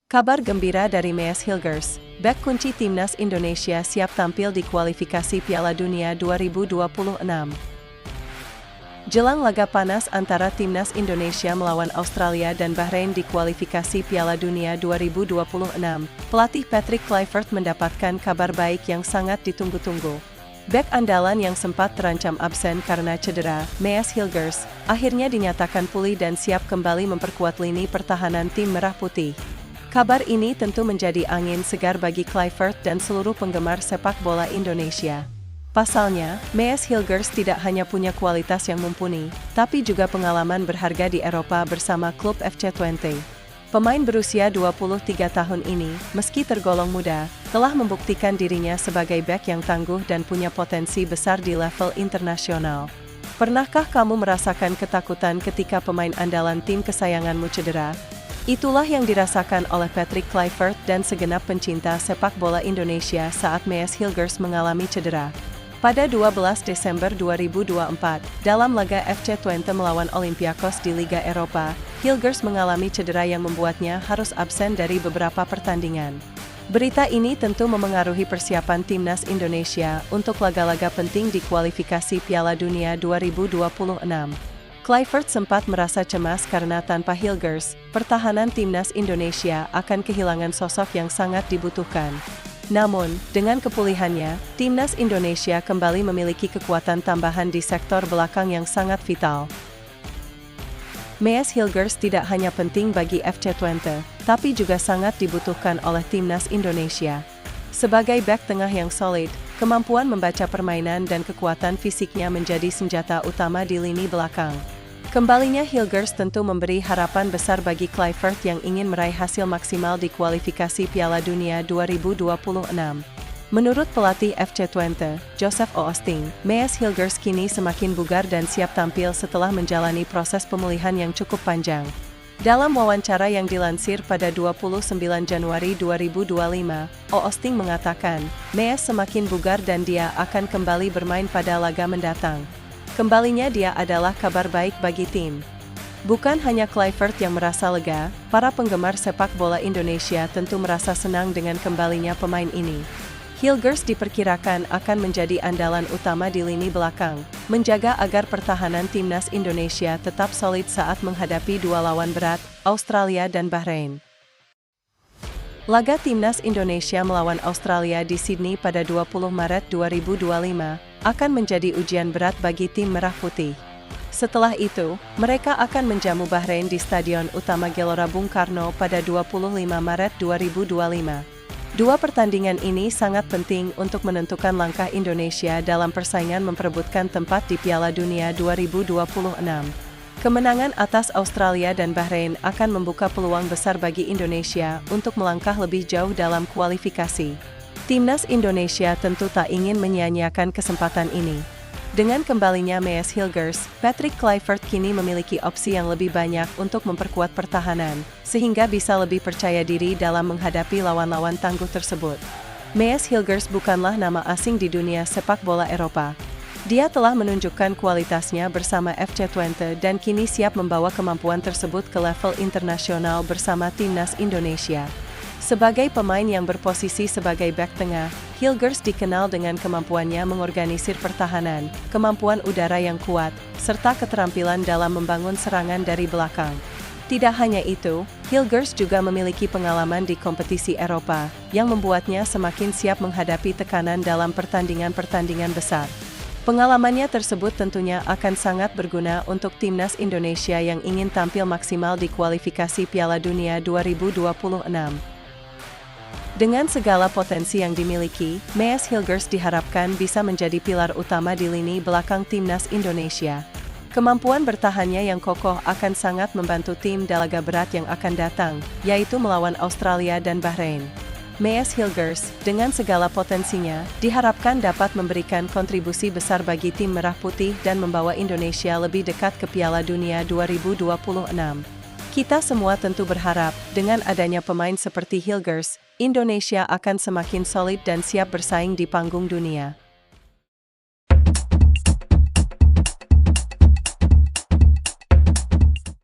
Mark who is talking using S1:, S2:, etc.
S1: Kabar gembira dari Mees Hilgers, bek kunci timnas Indonesia siap tampil di kualifikasi Piala Dunia 2026. Jelang laga panas antara timnas Indonesia melawan Australia dan Bahrain di kualifikasi Piala Dunia 2026, pelatih Patrick Kluivert mendapatkan kabar baik yang sangat ditunggu-tunggu. Bek andalan yang sempat terancam absen karena cedera, Mees Hilgers, akhirnya dinyatakan pulih dan siap kembali memperkuat lini pertahanan tim Merah Putih. Kabar ini tentu menjadi angin segar bagi Kluivert dan seluruh penggemar sepak bola Indonesia. Pasalnya, Mees Hilgers tidak hanya punya kualitas yang mumpuni, tapi juga pengalaman berharga di Eropa bersama klub FC Twente. Pemain berusia 23 tahun ini, meski tergolong muda, telah membuktikan dirinya sebagai bek yang tangguh dan punya potensi besar di level internasional. Pernahkah kamu merasakan ketakutan ketika pemain andalan tim kesayanganmu cedera? Itulah yang dirasakan oleh Patrick Kluivert dan segenap pencinta sepak bola Indonesia saat Mees Hilgers mengalami cedera. Pada 12 Desember 2024, dalam laga FC Twente melawan Olympiakos di Liga Eropa, Hilgers mengalami cedera yang membuatnya harus absen dari beberapa pertandingan. Berita ini tentu memengaruhi persiapan timnas Indonesia untuk laga-laga penting di kualifikasi Piala Dunia 2026. Kluivert sempat merasa cemas karena tanpa Hilgers, pertahanan timnas Indonesia akan kehilangan sosok yang sangat dibutuhkan. Namun, dengan kepulihannya, timnas Indonesia kembali memiliki kekuatan tambahan di sektor belakang yang sangat vital. Mees Hilgers tidak hanya penting bagi FC Twente, tapi juga sangat dibutuhkan oleh timnas Indonesia. Sebagai bek tengah yang solid, kemampuan membaca permainan dan kekuatan fisiknya menjadi senjata utama di lini belakang. Kembalinya Hilgers tentu memberi harapan besar bagi Kluivert yang ingin meraih hasil maksimal di kualifikasi Piala Dunia 2026. Menurut pelatih FC Twente, Joseph Oosting, Mees Hilgers kini semakin bugar dan siap tampil setelah menjalani proses pemulihan yang cukup panjang. Dalam wawancara yang dilansir pada 29 Januari 2025, Oosting mengatakan, Mees semakin bugar dan dia akan kembali bermain pada laga mendatang. Kembalinya dia adalah kabar baik bagi tim. Bukan hanya Kluivert yang merasa lega, para penggemar sepak bola Indonesia tentu merasa senang dengan kembalinya pemain ini. Hilgers diperkirakan akan menjadi andalan utama di lini belakang, menjaga agar pertahanan timnas Indonesia tetap solid saat menghadapi dua lawan berat, Australia dan Bahrain. Laga timnas Indonesia melawan Australia di Sydney pada 20 Maret 2025 akan menjadi ujian berat bagi tim Merah Putih. Setelah itu, mereka akan menjamu Bahrain di Stadion Utama Gelora Bung Karno pada 25 Maret 2025. Dua pertandingan ini sangat penting untuk menentukan langkah Indonesia dalam persaingan memperebutkan tempat di Piala Dunia 2026. Kemenangan atas Australia dan Bahrain akan membuka peluang besar bagi Indonesia untuk melangkah lebih jauh dalam kualifikasi. Timnas Indonesia tentu tak ingin menyia-nyiakan kesempatan ini. Dengan kembalinya Mees Hilgers, Patrick Kluivert kini memiliki opsi yang lebih banyak untuk memperkuat pertahanan, sehingga bisa lebih percaya diri dalam menghadapi lawan-lawan tangguh tersebut. Mees Hilgers bukanlah nama asing di dunia sepak bola Eropa. Dia telah menunjukkan kualitasnya bersama FC Twente dan kini siap membawa kemampuan tersebut ke level internasional bersama timnas Indonesia. Sebagai pemain yang berposisi sebagai bek tengah, Hilgers dikenal dengan kemampuannya mengorganisir pertahanan, kemampuan udara yang kuat, serta keterampilan dalam membangun serangan dari belakang. Tidak hanya itu, Hilgers juga memiliki pengalaman di kompetisi Eropa, yang membuatnya semakin siap menghadapi tekanan dalam pertandingan-pertandingan besar. Pengalamannya tersebut tentunya akan sangat berguna untuk timnas Indonesia yang ingin tampil maksimal di kualifikasi Piala Dunia 2026. Dengan segala potensi yang dimiliki, Mees Hilgers diharapkan bisa menjadi pilar utama di lini belakang timnas Indonesia. Kemampuan bertahannya yang kokoh akan sangat membantu tim dalam laga berat yang akan datang, yaitu melawan Australia dan Bahrain. Mees Hilgers, dengan segala potensinya, diharapkan dapat memberikan kontribusi besar bagi tim Merah Putih dan membawa Indonesia lebih dekat ke Piala Dunia 2026. Kita semua tentu berharap, dengan adanya pemain seperti Hilgers, Indonesia akan semakin solid dan siap bersaing di panggung dunia.